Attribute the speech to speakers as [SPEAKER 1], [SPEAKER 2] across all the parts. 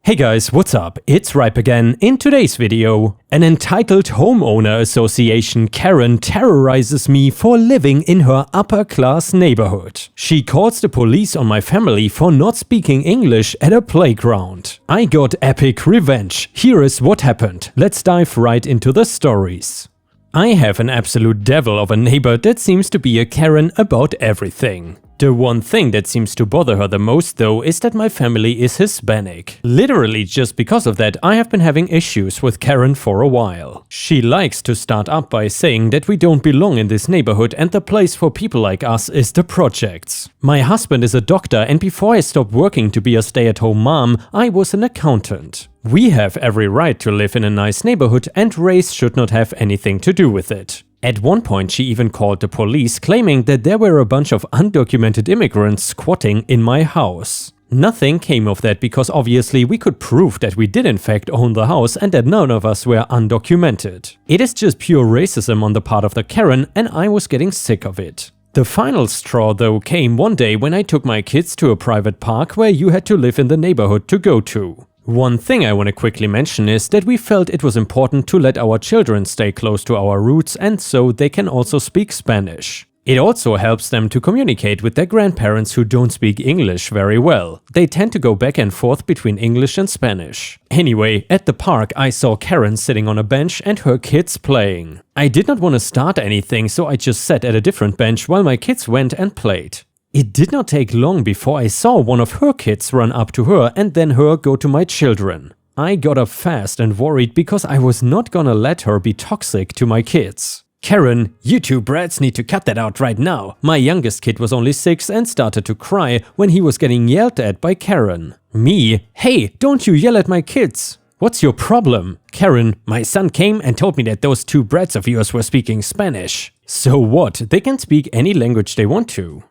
[SPEAKER 1] Hey guys, what's up? It's Ripe again. In today's video, an entitled homeowner association Karen terrorizes me for living in her upper-class neighborhood. She calls the police on my family for not speaking English at a playground. I got epic revenge. Here is what happened. Let's dive right into the stories. I have an absolute devil of a neighbor that seems to be a Karen about everything. The one thing that seems to bother her the most though is that my family is Hispanic. Literally just because of that I have been having issues with Karen for a while. She likes to start up by saying that we don't belong in this neighborhood and the place for people like us is the projects. My husband is a doctor and before I stopped working to be a stay-at-home mom, I was an accountant. We have every right to live in a nice neighborhood and race should not have anything to do with it. At one point she even called the police, claiming that there were a bunch of undocumented immigrants squatting in my house. Nothing came of that because obviously we could prove that we did in fact own the house and that none of us were undocumented. It is just pure racism on the part of the Karen and I was getting sick of it. The final straw though came one day when I took my kids to a private park where you had to live in the neighborhood to go to. One thing I want to quickly mention is that we felt it was important to let our children stay close to our roots and so they can also speak Spanish. It also helps them to communicate with their grandparents who don't speak English very well. They tend to go back and forth between English and Spanish. Anyway, at the park I saw Karen sitting on a bench and her kids playing. I did not want to start anything so I just sat at a different bench while my kids went and played. It did not take long before I saw one of her kids run up to her and then her go to my children. I got up fast and worried because I was not gonna let her be toxic to my kids. Karen, you two brats need to cut that out right now. My youngest kid was only 6 and started to cry when he was getting yelled at by Karen. Me, hey, don't you yell at my kids. What's your problem? Karen, my son came and told me that those two brats of yours were speaking Spanish. So what? They can speak any language they want to.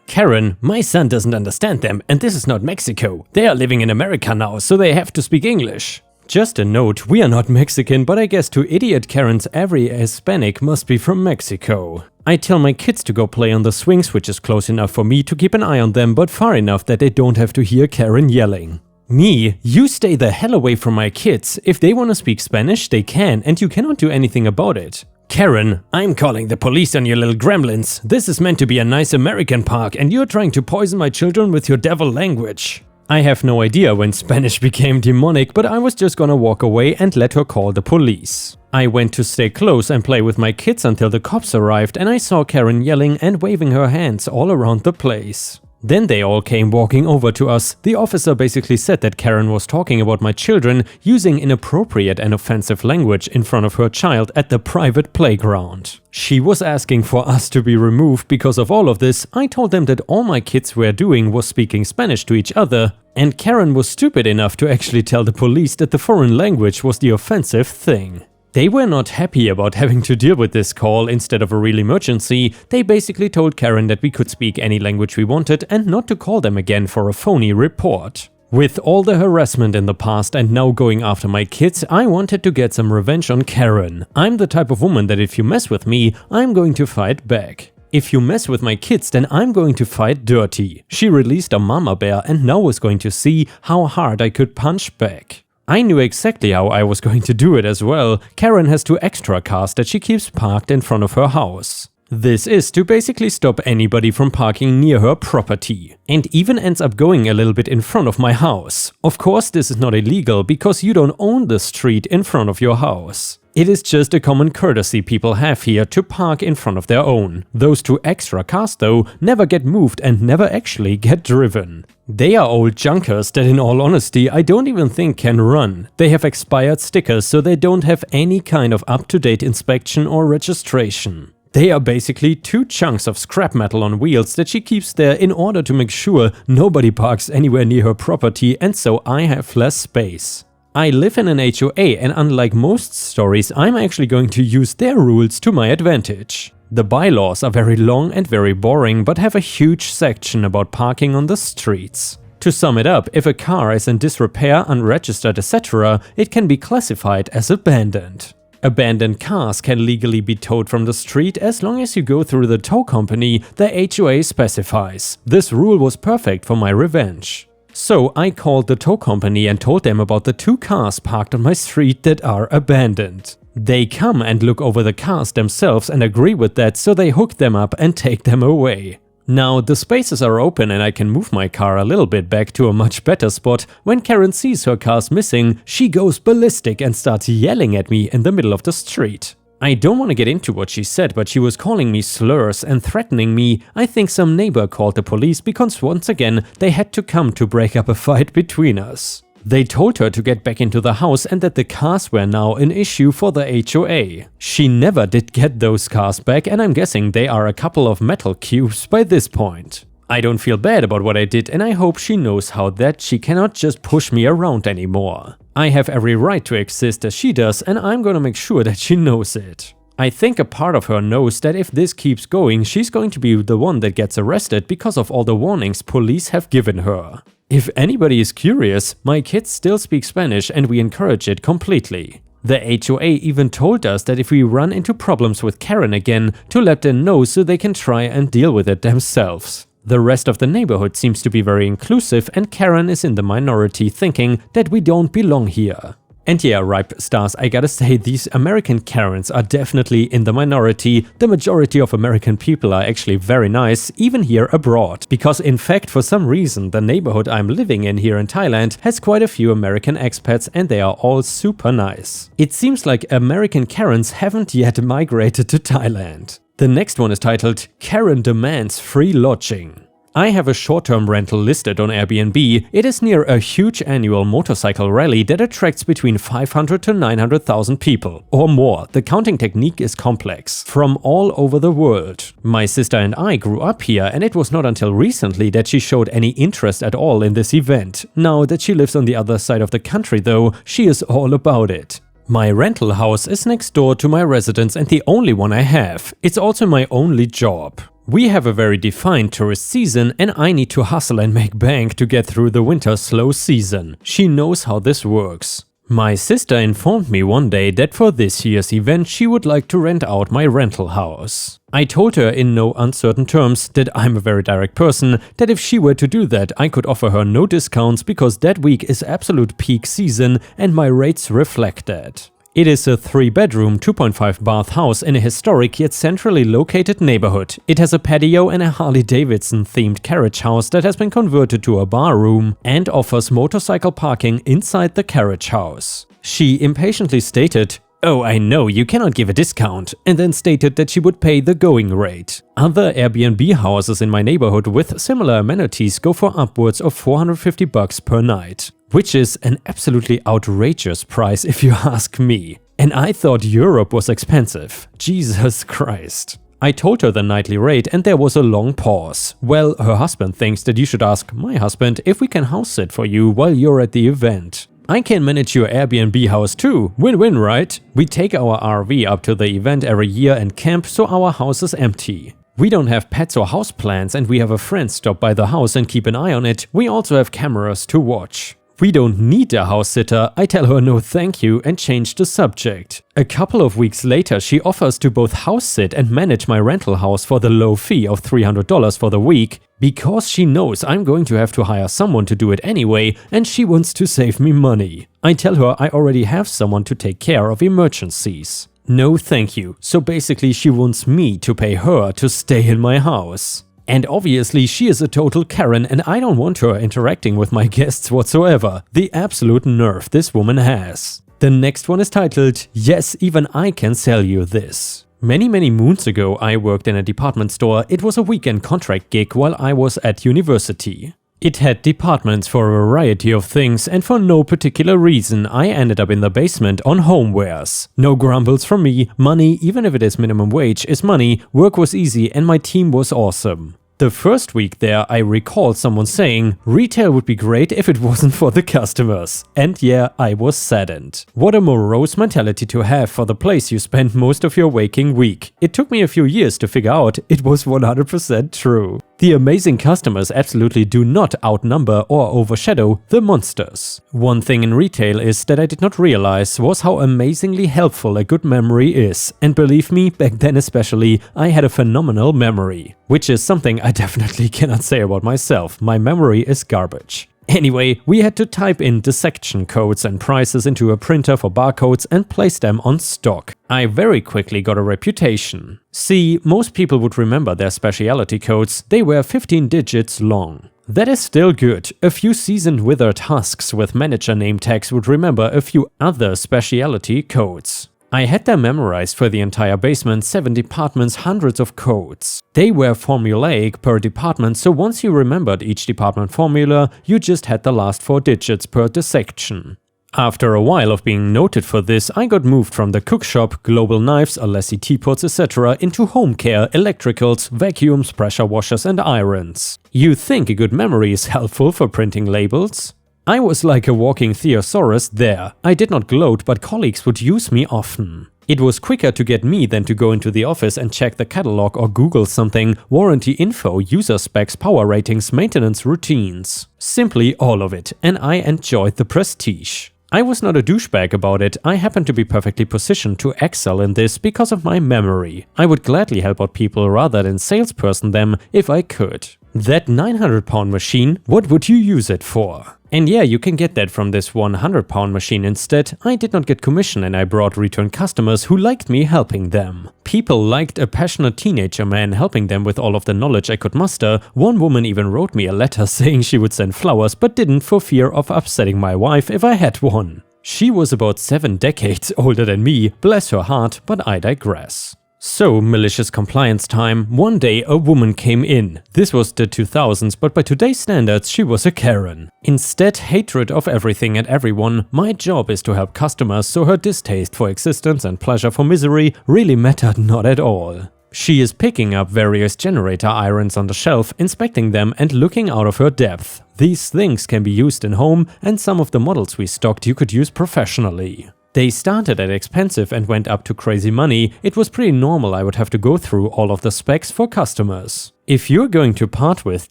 [SPEAKER 1] Karen, my son doesn't understand them and this is not Mexico. They are living in America now, so they have to speak English. Just a note, we are not Mexican, but I guess to idiot Karens every Hispanic must be from Mexico. I tell my kids to go play on the swings, which is close enough for me to keep an eye on them, but far enough that they don't have to hear Karen yelling. Me, you stay the hell away from my kids. If they want to speak Spanish, they can, and you cannot do anything about it. Karen, I'm calling the police on your little gremlins. This is meant to be a nice American park and you're trying to poison my children with your devil language. I have no idea when Spanish became demonic, but I was just gonna walk away and let her call the police. I went to stay close and play with my kids until the cops arrived and I saw Karen yelling and waving her hands all around the place. Then they all came walking over to us. The officer basically said that Karen was talking about my children using inappropriate and offensive language in front of her child at the private playground. She was asking for us to be removed because of all of this. I told them that all my kids were doing was speaking Spanish to each other, and Karen was stupid enough to actually tell the police that the foreign language was the offensive thing. They were not happy about having to deal with this call instead of a real emergency. They basically told Karen that we could speak any language we wanted and not to call them again for a phony report. With all the harassment in the past and now going after my kids, I wanted to get some revenge on Karen. I'm the type of woman that if you mess with me, I'm going to fight back. If you mess with my kids, then I'm going to fight dirty. She released a mama bear and now was going to see how hard I could punch back. I knew exactly how I was going to do it as well. Karen has 2 extra cars that she keeps parked in front of her house. This is to basically stop anybody from parking near her property, and even ends up going a little bit in front of my house. Of course, this is not illegal because you don't own the street in front of your house. It is just a common courtesy people have here to park in front of their own. Those 2 extra cars though never get moved and never actually get driven. They are old junkers that in all honesty I don't even think can run. They have expired stickers so they don't have any kind of up-to-date inspection or registration. They are basically 2 chunks of scrap metal on wheels that she keeps there in order to make sure nobody parks anywhere near her property and so I have less space. I live in an HOA and unlike most stories, I'm actually going to use their rules to my advantage. The bylaws are very long and very boring, but have a huge section about parking on the streets. To sum it up, if a car is in disrepair, unregistered, etc., it can be classified as abandoned. Abandoned cars can legally be towed from the street as long as you go through the tow company the HOA specifies. This rule was perfect for my revenge. So I called the tow company and told them about the 2 cars parked on my street that are abandoned. They come and look over the cars themselves and agree with that, so they hook them up and take them away. Now the spaces are open and I can move my car a little bit back to a much better spot. When Karen sees her cars missing, she goes ballistic and starts yelling at me in the middle of the street. I don't want to get into what she said, but she was calling me slurs and threatening me. I think some neighbor called the police because once again they had to come to break up a fight between us. They told her to get back into the house and that the cars were now an issue for the HOA. She never did get those cars back, and I'm guessing they are a couple of metal cubes by this point. I don't feel bad about what I did, and I hope she knows how that she cannot just push me around anymore. I have every right to exist as she does, and I'm gonna make sure that she knows it. I think a part of her knows that if this keeps going, she's going to be the one that gets arrested because of all the warnings police have given her. If anybody is curious, my kids still speak Spanish and we encourage it completely. The HOA even told us that if we run into problems with Karen again, to let them know so they can try and deal with it themselves. The rest of the neighborhood seems to be very inclusive, and Karen is in the minority, thinking that we don't belong here. And yeah, Ripe Stars, I gotta say, these American Karens are definitely in the minority. The majority of American people are actually very nice, even here abroad. Because in fact, for some reason, the neighborhood I'm living in here in Thailand has quite a few American expats and they are all super nice. It seems like American Karens haven't yet migrated to Thailand. The next one is titled Karen Demands Free Lodging. I have a short-term rental listed on Airbnb. It is near a huge annual motorcycle rally that attracts between 500 to 900,000 people, or more. The counting technique is complex, from all over the world. My sister and I grew up here, and it was not until recently that she showed any interest at all in this event. Now that she lives on the other side of the country though, she is all about it. My rental house is next door to my residence and the only one I have. It's also my only job. We have a very defined tourist season and I need to hustle and make bank to get through the winter slow season. She knows how this works. My sister informed me one day that for this year's event she would like to rent out my rental house. I told her in no uncertain terms that I'm a very direct person, that if she were to do that I could offer her no discounts because that week is absolute peak season and my rates reflect that. It is a 3-bedroom, 2.5 bath house in a historic yet centrally located neighborhood. It has a patio and a Harley-Davidson themed carriage house that has been converted to a bar room and offers motorcycle parking inside the carriage house. She impatiently stated, "Oh, I know, you cannot give a discount," and then stated that she would pay the going rate. Other Airbnb houses in my neighborhood with similar amenities go for upwards of $450 per night. Which is an absolutely outrageous price if you ask me. And I thought Europe was expensive. Jesus Christ. I told her the nightly rate and there was a long pause. Well, her husband thinks that you should ask my husband if we can house sit for you while you're at the event. I can manage your Airbnb house too. Win-win, right? We take our RV up to the event every year and camp, so our house is empty. We don't have pets or house plants and we have a friend stop by the house and keep an eye on it. We also have cameras to watch. We don't need a house sitter. I tell her no thank you and change the subject. A couple of weeks later she offers to both house sit and manage my rental house for the low fee of $300 for the week, because she knows I'm going to have to hire someone to do it anyway and she wants to save me money. I tell her I already have someone to take care of emergencies. No thank you. So basically she wants me to pay her to stay in my house. And obviously she is a total Karen and I don't want her interacting with my guests whatsoever. The absolute nerve this woman has. The next one is titled, Yes, Even I Can Sell You This. Many moons ago I worked in a department store. It was a weekend contract gig while I was at university. It had departments for a variety of things and for no particular reason I ended up in the basement on homewares. No grumbles from me, money, even if it is minimum wage, is money, work was easy and my team was awesome. The first week there I recall someone saying, retail would be great if it wasn't for the customers. And yeah, I was saddened. What a morose mentality to have for the place you spend most of your waking week. It took me a few years to figure out it was 100% true. The amazing customers absolutely do not outnumber or overshadow the monsters. One thing in retail is that I did not realize was how amazingly helpful a good memory is. And believe me, back then especially, I had a phenomenal memory. Which is something I definitely cannot say about myself. My memory is garbage. Anyway, we had to type in dissection codes and prices into a printer for barcodes and place them on stock. I very quickly got a reputation. See, most people would remember their specialty codes, they were 15 digits long. That is still good. A few seasoned withered husks with manager name tags would remember a few other specialty codes. I had them memorized for the entire basement, 7 departments, hundreds of codes. They were formulaic per department, so once you remembered each department formula, you just had the last 4 digits per dissection. After a while of being noted for this, I got moved from the cookshop, global knives, Alessi teapots, etc. into home care, electricals, vacuums, pressure washers and irons. You think a good memory is helpful for printing labels? I was like a walking thesaurus there. I did not gloat, but colleagues would use me often. It was quicker to get me than to go into the office and check the catalog or Google something, warranty info, user specs, power ratings, maintenance routines. Simply all of it, and I enjoyed the prestige. I was not a douchebag about it, I happened to be perfectly positioned to excel in this because of my memory. I would gladly help out people rather than salesperson them if I could. That 900-pound machine, what would you use it for? And yeah, you can get that from this 100-pound machine instead. I did not get commission and I brought return customers who liked me helping them. People liked a passionate teenager man helping them with all of the knowledge I could muster. One woman even wrote me a letter saying she would send flowers but didn't for fear of upsetting my wife if I had one. She was about 7 decades older than me, bless her heart, but I digress. So, malicious compliance time. One day a woman came in. This was the 2000s, but by today's standards she was a Karen. Instead, hatred of everything and everyone. My job is to help customers, so her distaste for existence and pleasure for misery really mattered not at all. She is picking up various generator irons on the shelf, inspecting them and looking out of her depth. These things can be used in home, and some of the models we stocked you could use professionally. They started at expensive and went up to crazy money. It was pretty normal I would have to go through all of the specs for customers. If you're going to part with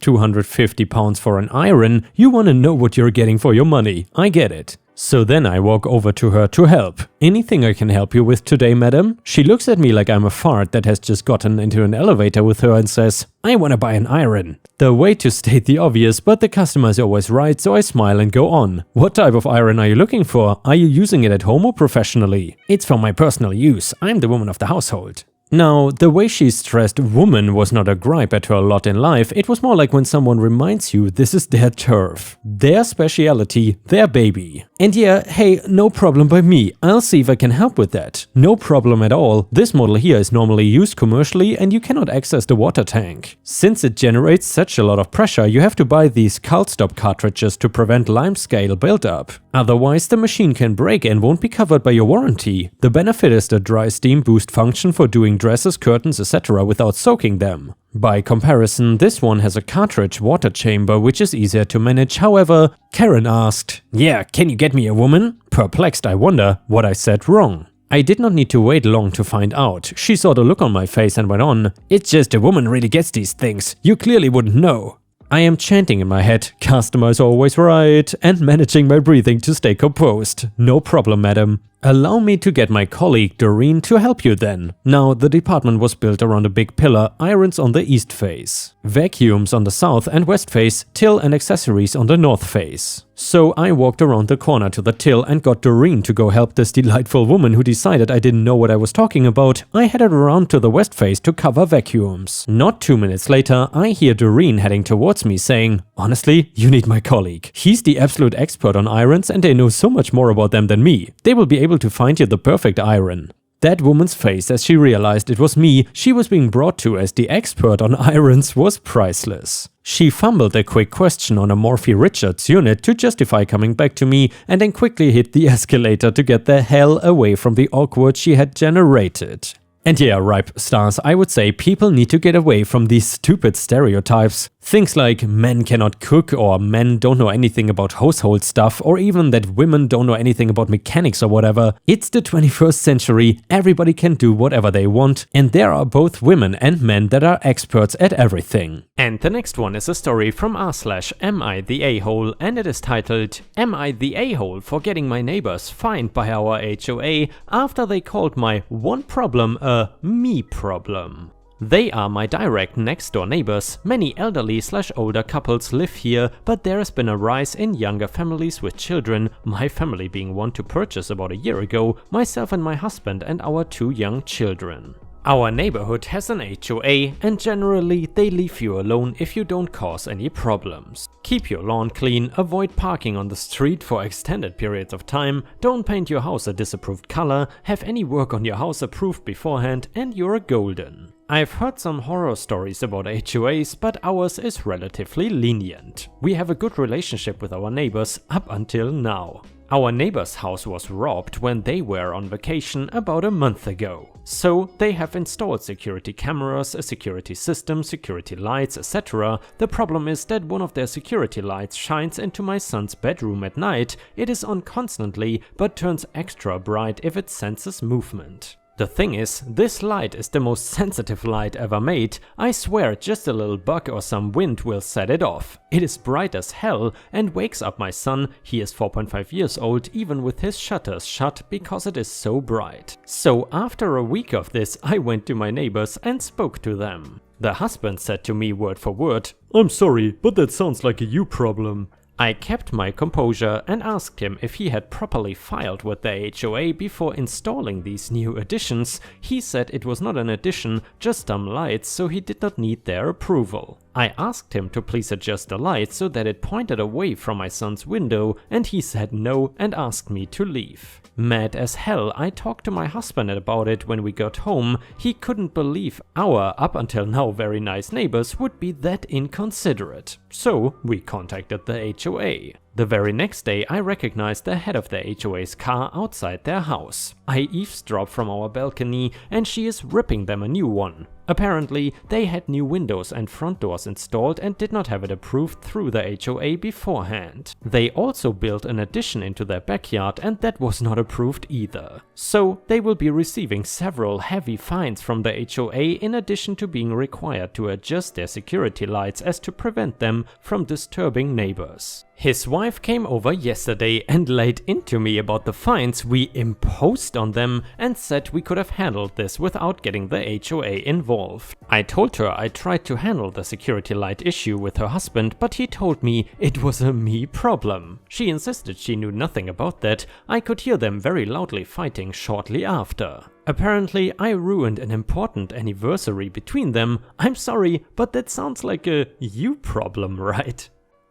[SPEAKER 1] £250 for an iron, you want to know what you're getting for your money. I get it. So then I walk over to her to help. Anything I can help you with today, madam? She looks at me like I'm a fart that has just gotten into an elevator with her and says, I want to buy an iron. The way to state the obvious, but the customer is always right, so I smile and go on. What type of iron are you looking for? Are you using it at home or professionally? It's for my personal use. I'm the woman of the household. Now, the way she stressed woman was not a gripe at her lot in life, it was more like when someone reminds you this is their turf, their speciality, their baby. And yeah, hey, no problem by me, I'll see if I can help with that. No problem at all, this model here is normally used commercially and you cannot access the water tank. Since it generates such a lot of pressure, you have to buy these cold-stop cartridges to prevent limescale buildup. Otherwise, the machine can break and won't be covered by your warranty. The benefit is the dry steam boost function for doing dresses, curtains, etc. without soaking them. By comparison, this one has a cartridge water chamber which is easier to manage. However, Karen asked, yeah, can you get me a woman? Perplexed, I wonder what I said wrong. I did not need to wait long to find out. She saw the look on my face and went on, it's just a woman really gets these things. You clearly wouldn't know. I am chanting in my head, customer is always right, and managing my breathing to stay composed. No problem, madam. Allow me to get my colleague Doreen to help you then. Now, the department was built around a big pillar, irons on the east face, vacuums on the south and west face, till and accessories on the north face. So I walked around the corner to the till and got Doreen to go help this delightful woman who decided I didn't know what I was talking about. I headed around to the west face to cover vacuums. Not 2 minutes later, I hear Doreen heading towards me saying, honestly, you need my colleague. He's the absolute expert on irons and they know so much more about them than me. They will be able to find you the perfect iron. That woman's face as she realized it was me she was being brought to as the expert on irons was priceless. She fumbled a quick question on a Morphy Richards unit to justify coming back to me and then quickly hit the escalator to get the hell away from the awkward she had generated. And yeah, ripe stars, I would say people need to get away from these stupid stereotypes. Things like men cannot cook or men don't know anything about household stuff or even that women don't know anything about mechanics or whatever. It's the 21st century, everybody can do whatever they want and there are both women and men that are experts at everything. And the next one is a story from r/am I the a-hole and it is titled Am I the a-hole for getting my neighbors fined by our HOA after they called my one problem a me problem? They are my direct next door neighbors. Many elderly/older couples live here, but there has been a rise in younger families with children, my family being one to purchase about a year ago, myself and my husband and our 2 young children. Our neighborhood has an HOA, and generally they leave you alone if you don't cause any problems. Keep your lawn clean, avoid parking on the street for extended periods of time, don't paint your house a disapproved color, have any work on your house approved beforehand, and you're golden. I've heard some horror stories about HOAs, but ours is relatively lenient. We have a good relationship with our neighbors up until now. Our neighbor's house was robbed when they were on vacation about a month ago. So they have installed security cameras, a security system, security lights, etc. The problem is that one of their security lights shines into my son's bedroom at night. It is on constantly, but turns extra bright if it senses movement. The thing is, this light is the most sensitive light ever made. I swear just a little bug or some wind will set it off. It is bright as hell and wakes up my son, he is 4.5 years old, even with his shutters shut because it is so bright. So after a week of this, I went to my neighbors and spoke to them. The husband said to me word for word, "I'm sorry, but that sounds like a you problem." I kept my composure and asked him if he had properly filed with the HOA before installing these new additions. He said it was not an addition, just some lights, so he did not need their approval. I asked him to please adjust the light so that it pointed away from my son's window, and he said no and asked me to leave. Mad as hell, I talked to my husband about it when we got home. He couldn't believe our, up until now very nice neighbors, would be that inconsiderate. So we contacted the HOA. The very next day I recognized the head of the HOA's car outside their house. I eavesdropped from our balcony and she is ripping them a new one. Apparently they had new windows and front doors installed and did not have it approved through the HOA beforehand. They also built an addition into their backyard and that was not approved either. So they will be receiving several heavy fines from the HOA in addition to being required to adjust their security lights as to prevent them from disturbing neighbors. His wife came over yesterday and laid into me about the fines we imposed on them and said we could have handled this without getting the HOA involved. I told her I tried to handle the security light issue with her husband, but he told me it was a me problem. She insisted she knew nothing about that. I could hear them very loudly fighting shortly after. Apparently I ruined an important anniversary between them. I'm sorry, but that sounds like a you problem, right?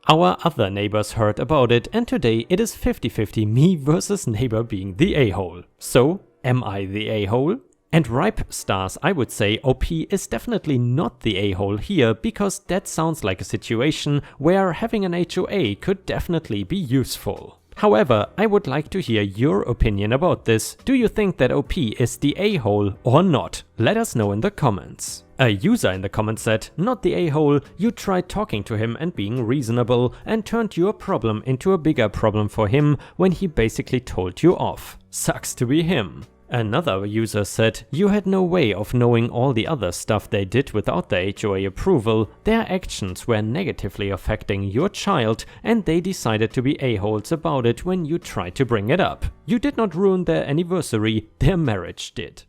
[SPEAKER 1] Our other neighbors heard about it and today it is 50-50 me versus neighbor being the a-hole. So, am I the a-hole? And ripe stars, I would say OP is definitely not the a-hole here because that sounds like a situation where having an HOA could definitely be useful. However, I would like to hear your opinion about this. Do you think that OP is the a-hole or not? Let us know in the comments. A user in the comments said, not the a-hole, you tried talking to him and being reasonable and turned your problem into a bigger problem for him when he basically told you off. Sucks to be him. Another user said, you had no way of knowing all the other stuff they did without the HOA approval. Their actions were negatively affecting your child and they decided to be a-holes about it when you tried to bring it up. You did not ruin their anniversary, their marriage did.